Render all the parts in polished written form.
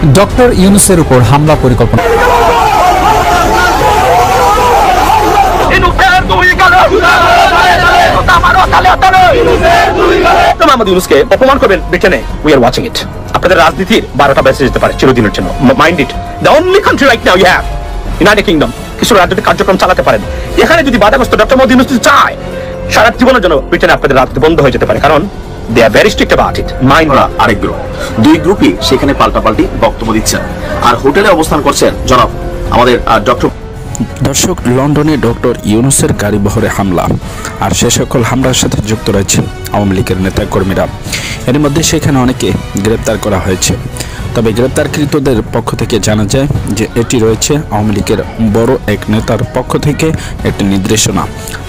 Doctor ইউনূসের উপর হামলা পরিকল্পনা। অপমান করবেন ব্রিটেনে, উই আর ওয়াচিং ইট। আপনাদের রাজনীতির 12টা বেঁচে যেতে পারে চিরদিনের জন্য, mind it. The only country right now you have United Kingdom কিছু রাজনৈতিক কার্যক্রম চালাতে পারেন। এখানে যদি বাধাগ্রস্ত ডক্টর মোহাম্মদ ইউনূস চায়, সারা জীবনের জন্য ব্রিটেনে আপনাদের রাজনীতি বন্ধ হয়ে যেতে পারে, কারণ they are very strict about it. আরেক গ্রুপ, দুই গ্রুপই সেখানে পাল্টাপাল্টি বক্তব্য দিচ্ছেন আর হোটেলে অবস্থান করছেন জনাব আমাদের ডক্টর। দর্শক, লন্ডনে ডক্টর ইউনূসের গাড়িবহরে হামলা, আর সে সকল হামলার সাথে যুক্ত রয়েছেন আওয়ামী লীগের নেতাকর্মীরা। এর মধ্যে সেখানে অনেকে গ্রেপ্তার করা হয়েছে। তবে গ্রেপ্তারকৃতদের পক্ষ থেকে জানা যায় যে এটি রয়েছে আওয়ামী লীগের বড় এক নেতার পক্ষ থেকে একটি নির্দেশনা।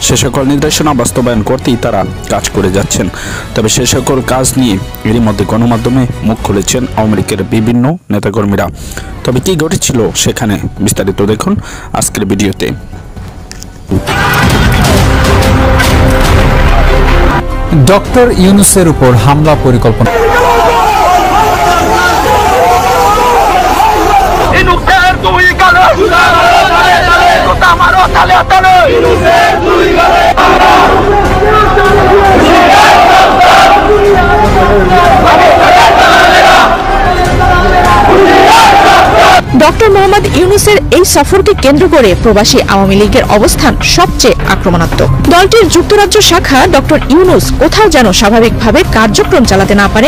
সে সকল নির্দেশনা বাস্তবায়ন করতেই তারা কাজ করে যাচ্ছেন। তবে সে সকল কাজ নিয়ে এরই মধ্যে গণমাধ্যমে মুখ খুলেছেন আওয়ামী লীগের বিভিন্ন নেতাকর্মীরা। তবে কি ঘটেছিল সেখানে বিস্তারিত দেখুন আজকের ভিডিওতে। ডক্টর ইউনূসের উপর হামলা পরিকল্পনা। ডক্টর মোহাম্মদ ইউনূসের এই সফরকে কেন্দ্র করে প্রবাসী আওয়ামী লীগের অবস্থান সবচেয়ে আক্রমণাত্মক। দলটির যুক্তরাজ্য শাখা ডক্টর ইউনূস কোথাও যেন স্বাভাবিকভাবে কার্যক্রম চালাতে না পারে।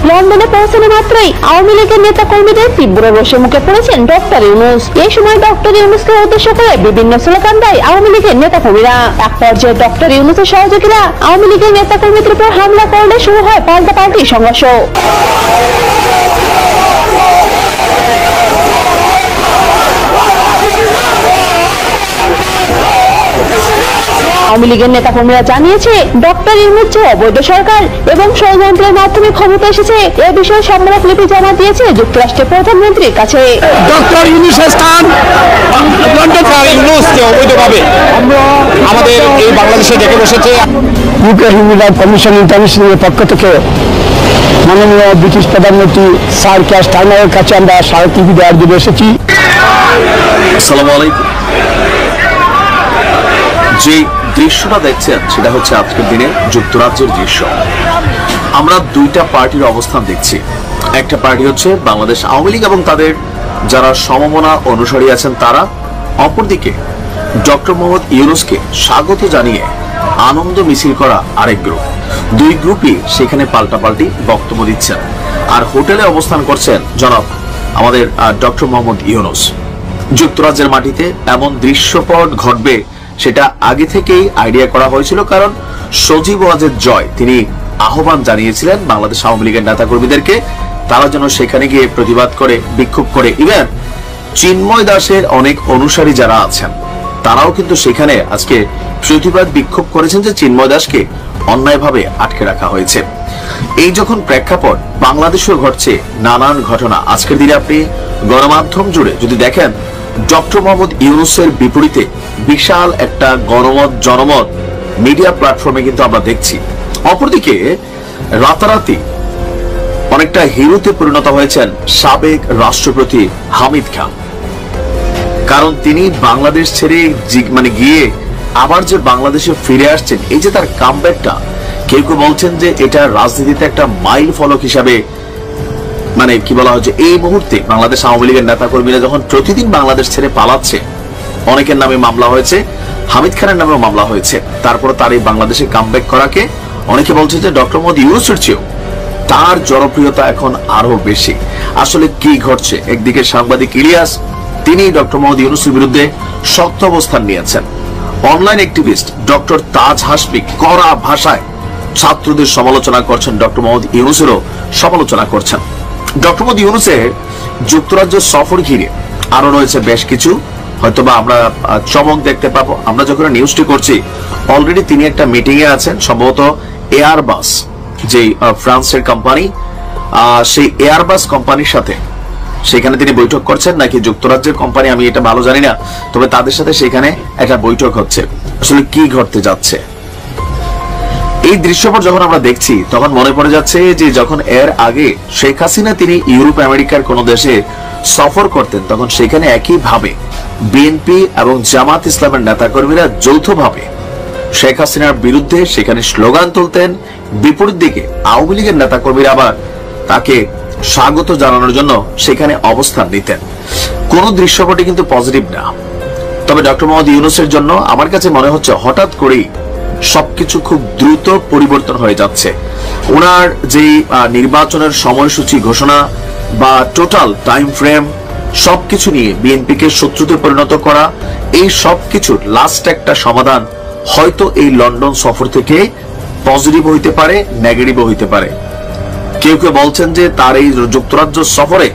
লন্ডনে পৌঁছানো মাত্রই আওয়ামী লীগের নেতা কর্মীদের তীব্র রোষে মুখে পড়েছেন ডক্টর ইউনূস। এই সময় ডক্টর ইউনূসকে উদ্দেশ্য করে বিভিন্ন স্লোগান দেয় আওয়ামী লীগের নেতা কর্মীরা। এক পর্যায়ে ডক্টর ইউনূসের সহযোগীরা আওয়ামী লীগের নেতা কর্মীদের উপর হামলা করলে শুরু হয় পাল্টাপাল্টি সংঘর্ষ। আওয়ামী লীগের নেতাকর্মীরা জানিয়েছে, ডক্টর ইউনূস যে অবৈধ সরকার এবং ষড়যন্ত্রের মাধ্যমে ক্ষমতা এসেছে এ বিষয়ে সম্মানলিপি জমা দিয়েছে যুক্তরাষ্ট্রের প্রধানমন্ত্রীর কাছে। ডক্টর ইউনূসের স্থান লন্ডন। ইউনূসকে অবৈধভাবে আমাদের এই বাংলাদেশে ডেকে বসেছে ইউকে হিউম্যান রাইটস কমিশন ইন্টারন্যাশনালের পক্ষ থেকে মাননীয় ব্রিটিশ প্রধানমন্ত্রী স্যার কিয়ার স্টারমারের কাছে আমরা স্মারকলিপি দেওয়ার জন্য এসেছি। আসসালামু আলাইকুম। যে দৃশ্যটা দেখছেন সেটা হচ্ছে আজকের দিনে যুক্তরাজ্যের দৃশ্য। আমরা দুইটা পার্টির অবস্থান দেখছি। একটা পার্টি হচ্ছে বাংলাদেশ আওয়ামী লীগ এবং তাদের যারা সমমনা অনুসারী আছেন তারা, অপরদিকে ডক্টর মোহাম্মদ ইউনূসকে স্বাগত জানিয়ে আনন্দ মিছিল করা আরেক গ্রুপ। দুই গ্রুপই সেখানে পাল্টাপাল্টি বক্তব্য দিচ্ছেন আর হোটেলে অবস্থান করছেন জনাব আমাদের ডক্টর মোহাম্মদ ইউনূস। যুক্তরাজ্যের মাটিতে এমন দৃশ্যপট ঘটবে সেটা আগে থেকেই আইডিয়া করা হয়েছিল, কারণ সজীব ওয়াজেদ জয় তিনি আহ্বান জানিয়েছিলেন বাংলাদেশ আওয়ামী লীগের নেতাকর্মীদেরকে তারা যেন সেখানে গিয়ে প্রতিবাদ করে, বিক্ষোভ করে। ইভেন চিন্ময় দাসের অনেক অনুসারী যারা আছেন তারাও কিন্তু সেখানে আজকে প্রতিবাদ বিক্ষোভ করেছেন যে চিন্ময় দাসকে অন্যায়ভাবে আটকে রাখা হয়েছে। এই যখন প্রেক্ষাপট বাংলাদেশেও ঘটছে নানান ঘটনা, আজকের দিনে আপনি গণমাধ্যম জুড়ে যদি দেখেন ডক্টর মোহাম্মদ ইউনূসের বিপরীতে বিশাল একটা গণমত জনমত মিডিয়া প্ল্যাটফর্মে কিন্তু আমরা দেখছি। অপরদিকে রাতারাতি অনেকটা হিরোতে পরিণত হয়েছেন সাবেক রাষ্ট্রপতি হামিদ খান, কারণ তিনি বাংলাদেশ ছেড়ে গিয়ে আবার যে বাংলাদেশে ফিরে আসছেন, এই যে তার কামব্যাকটা, কেউ কেউ বলছেন যে এটা রাজনীতিতে একটা মাইল ফলক হিসাবে কি বলা হচ্ছে। এই মুহূর্তে বাংলাদেশ আওয়ামী লীগের নেতা কর্মীরা যখন প্রতিদিন বাংলাদেশ ছেড়ে পালাচ্ছে, অনেকের নামে মামলা হয়েছে, হামিদ খানের নামেও মামলা হয়েছে, তারপর তার এই বাংলাদেশে কামব্যাক করাকে অনেকে বলছে যে ডক্টর মোহাম্মদ ইউনূসের চেয়েও তার জনপ্রিয়তা এখন আরো বেশি। আসলে কি ঘটছে? একদিকে সাংবাদিক ইলিয়াস তিনি ডক্টর মোহাম্মদ ইউনূসের বিরুদ্ধে শক্ত অবস্থান নিয়েছেন। অনলাইন অ্যাক্টিভিস্ট ডক্টর তাজ হাসমি কড়া ভাষায় ছাত্রদের সমালোচনা করছেন, ডক্টর মোহাম্মদ ইউনূসেরও সমালোচনা করছেন। ডক্টর মোহাম্মদ ইউনূসের যুক্তরাজ্য সফর ঘিরে আরো রয়েছে বেশ কিছু, হয়তোবা আমরা চমক দেখতে পাবো। আমরা যখন নিউজটি করছি অলরেডি তিনি একটা মিটিং এ আছেন, সম্ভবত এয়ারবাস যে ফ্রান্সের কোম্পানি, সেই এয়ারবাস কোম্পানির সাথে সেখানে তিনি বৈঠক করছেন, নাকি যুক্তরাজ্যের কোম্পানি আমি এটা ভালো জানি না, তবে তাদের সাথে সেখানে একটা বৈঠক হচ্ছে। আসলে কি ঘটতে যাচ্ছে? এই দৃশ্যপট যখন আমরা দেখছি তখন মনে পড়ে যাচ্ছে যে যখন এর আগে শেখ হাসিনা তিনি ইউরোপ আমেরিকার কোন দেশে সফর করতেন তখন সেখানে একইভাবে বিএনপি এবং জামাত ইসলামের নেতাকর্মীরা যৌথভাবে শেখ হাসিনার বিরুদ্ধে সেখানে স্লোগান তুলতেন, বিপরীত দিকে আওয়ামী লীগের নেতাকর্মীরা আবার তাকে স্বাগত জানানোর জন্য সেখানে অবস্থান নিতেন। কোন দৃশ্যপটই কিন্তু পজিটিভ না। তবে ডক্টর মোহাম্মদ ইউনূসের জন্য আমার কাছে মনে হচ্ছে হঠাৎ করেই সবকিছু খুব দ্রুত পরিবর্তন হয়ে যাচ্ছে। ওনার যে নির্বাচনের সময়সূচি ঘোষণা বা টোটাল টাইম ফ্রেম সবকিছু নিয়ে বিএনপিকে শত্রুতে পরিণত করা, এই সবকিছুর লাস্ট একটা সমাধান হয়তো এই লন্ডন সফর থেকে পজিটিভ হইতে পারে, নেগেটিভ হইতে পারে। কেউ কেউ বলছেন যে তার এই যুক্তরাজ্য সফরে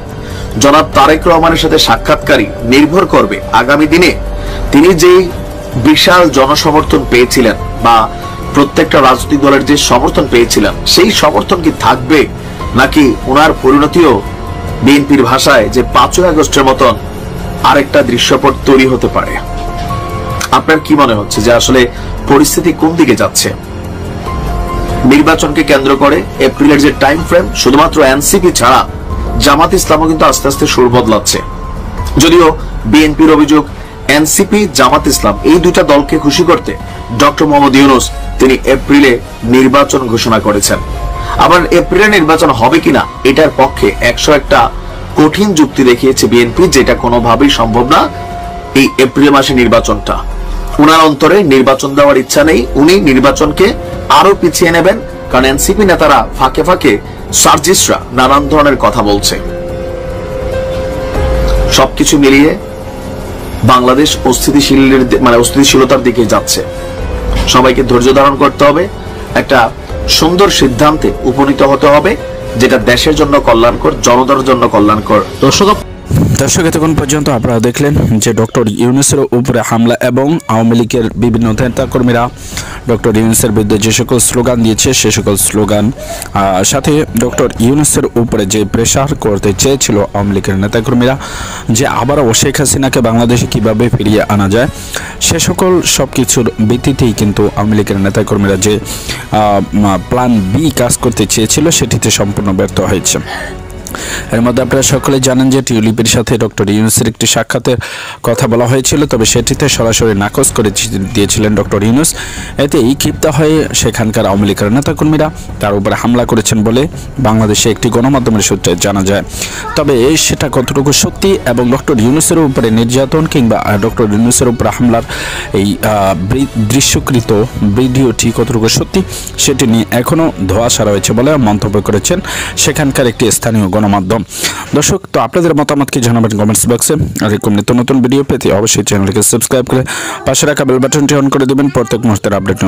জনাব তারেক রহমানের সাথে সাক্ষাৎকারী নির্ভর করবে আগামী দিনে তিনি যে বিশাল জনসমর্থন পেয়েছিলেন বা প্রত্যেকটা রাজনৈতিক দলের যে সমর্থন পেয়েছিলেন সেই সমর্থন কি থাকবে, নাকি ওনার পরিণতিও বিএনপির ভাষায় যে 5ই আগস্টের মতন আরেকটা দৃশ্যপট তৈরি হতে পারে। আপনার কি মনে হচ্ছে যে আসলে পরিস্থিতি কোন দিকে যাচ্ছে? নির্বাচনকে কেন্দ্র করে এপ্রিলের যে টাইম ফ্রেম, শুধুমাত্র এনসিপি ছাড়া জামাত ইসলামও কিন্তু আস্তে আস্তে সুর বদলাচ্ছে। যদিও বিএনপির অভিযোগ এনসিপি জামাত ইসলাম এই দুইটা দলকে খুশি করতে ডক্টর মোহাম্মদ ইউনূস তিনি এপ্রিলে নির্বাচন ঘোষণা করেছেন। আবার এপ্রিলে নির্বাচন হবে কিনা এটার পক্ষে 101টা কঠিন যুক্তি দেখিয়েছে বিএনপি, যেটা কোনোভাবেই সম্ভব না। এই এপ্রিল মাসে নির্বাচনটা উনার অন্তরে নির্বাচন দেওয়ার ইচ্ছা নেই। উনি নির্বাচনকে আরো পিছিয়ে নেবেন, কারণ এনসিপি নেতারা ফাঁকে ফাঁকে সার্জিস্টরা নানান ধরনের কথা বলছে। সবকিছু মিলিয়ে বাংলাদেশ অস্থিতিশীলতার দিকে যাচ্ছে। সবাইকে ধৈর্য ধারণ করতে হবে, একটা সুন্দর সিদ্ধান্তে উপনীত হতে হবে যেটা দেশের জন্য কল্যাণকর, জনতার জন্য কল্যাণকর। দর্শক, এতক্ষণ পর্যন্ত আপনারা দেখলেন যে ডক্টর ইউনূসের উপরে হামলা এবং আওয়ামী লীগের বিভিন্ন নেতাকর্মীরা ডক্টর ইউনূসের বিরুদ্ধে যে সকল স্লোগান দিয়েছে সে সকল স্লোগান, সাথে ডক্টর ইউনূসের উপরে যে প্রেশার করতে চেয়েছিল আওয়ামী লীগের নেতাকর্মীরা যে আবারও শেখ হাসিনাকে বাংলাদেশে কিভাবে ফিরিয়ে আনা যায়, সে সকল সব কিছুর ভিত্তিতেই কিন্তু আওয়ামী লীগের নেতাকর্মীরা যে প্ল্যান বি কাজ করতে চেয়েছিল সেটিতে সম্পূর্ণ ব্যর্থ হয়েছে। এর মধ্যে আপনারা সকলে জানেন যে টিউলিপের সাথে ডক্টর ইউনূসের একটি সাক্ষাতের কথা বলা হয়েছিল, তবে সেটিতে সরাসরি নাকচ করে দিয়েছিলেন ডক্টর ইউনূস। এতেই ক্ষিপ্ত হয়ে সেখানকার আওয়ামী লীগের নেতাকর্মীরা তার উপরে হামলা করেছেন বলে বাংলাদেশে একটি গণমাধ্যমের সূত্রে জানা যায়। তবে সেটা কতটুকু সত্যি এবং ডক্টর ইউনূসের উপরে নির্যাতন কিংবা ডক্টর ইউনূসের উপরে হামলার এই দৃশ্যকৃত ভিডিওটি কতটুকু সত্যি সেটি নিয়ে এখনও ধোঁয়াশা রয়েছে বলে মন্তব্য করেছেন সেখানকার একটি স্থানীয় গণমাধ্যম। দর্শক, তো আপনাদের মতামত কি জানাবেন কমেন্টস বক্সে। আর এরকম নিত্য নতুন ভিডিও পেতে অবশ্যই চ্যানেলকে সাবস্ক্রাইব করে পাশে রাখা বেল বাটনটি অন করে দেবেন প্রত্যেক মুহূর্তের আপডেট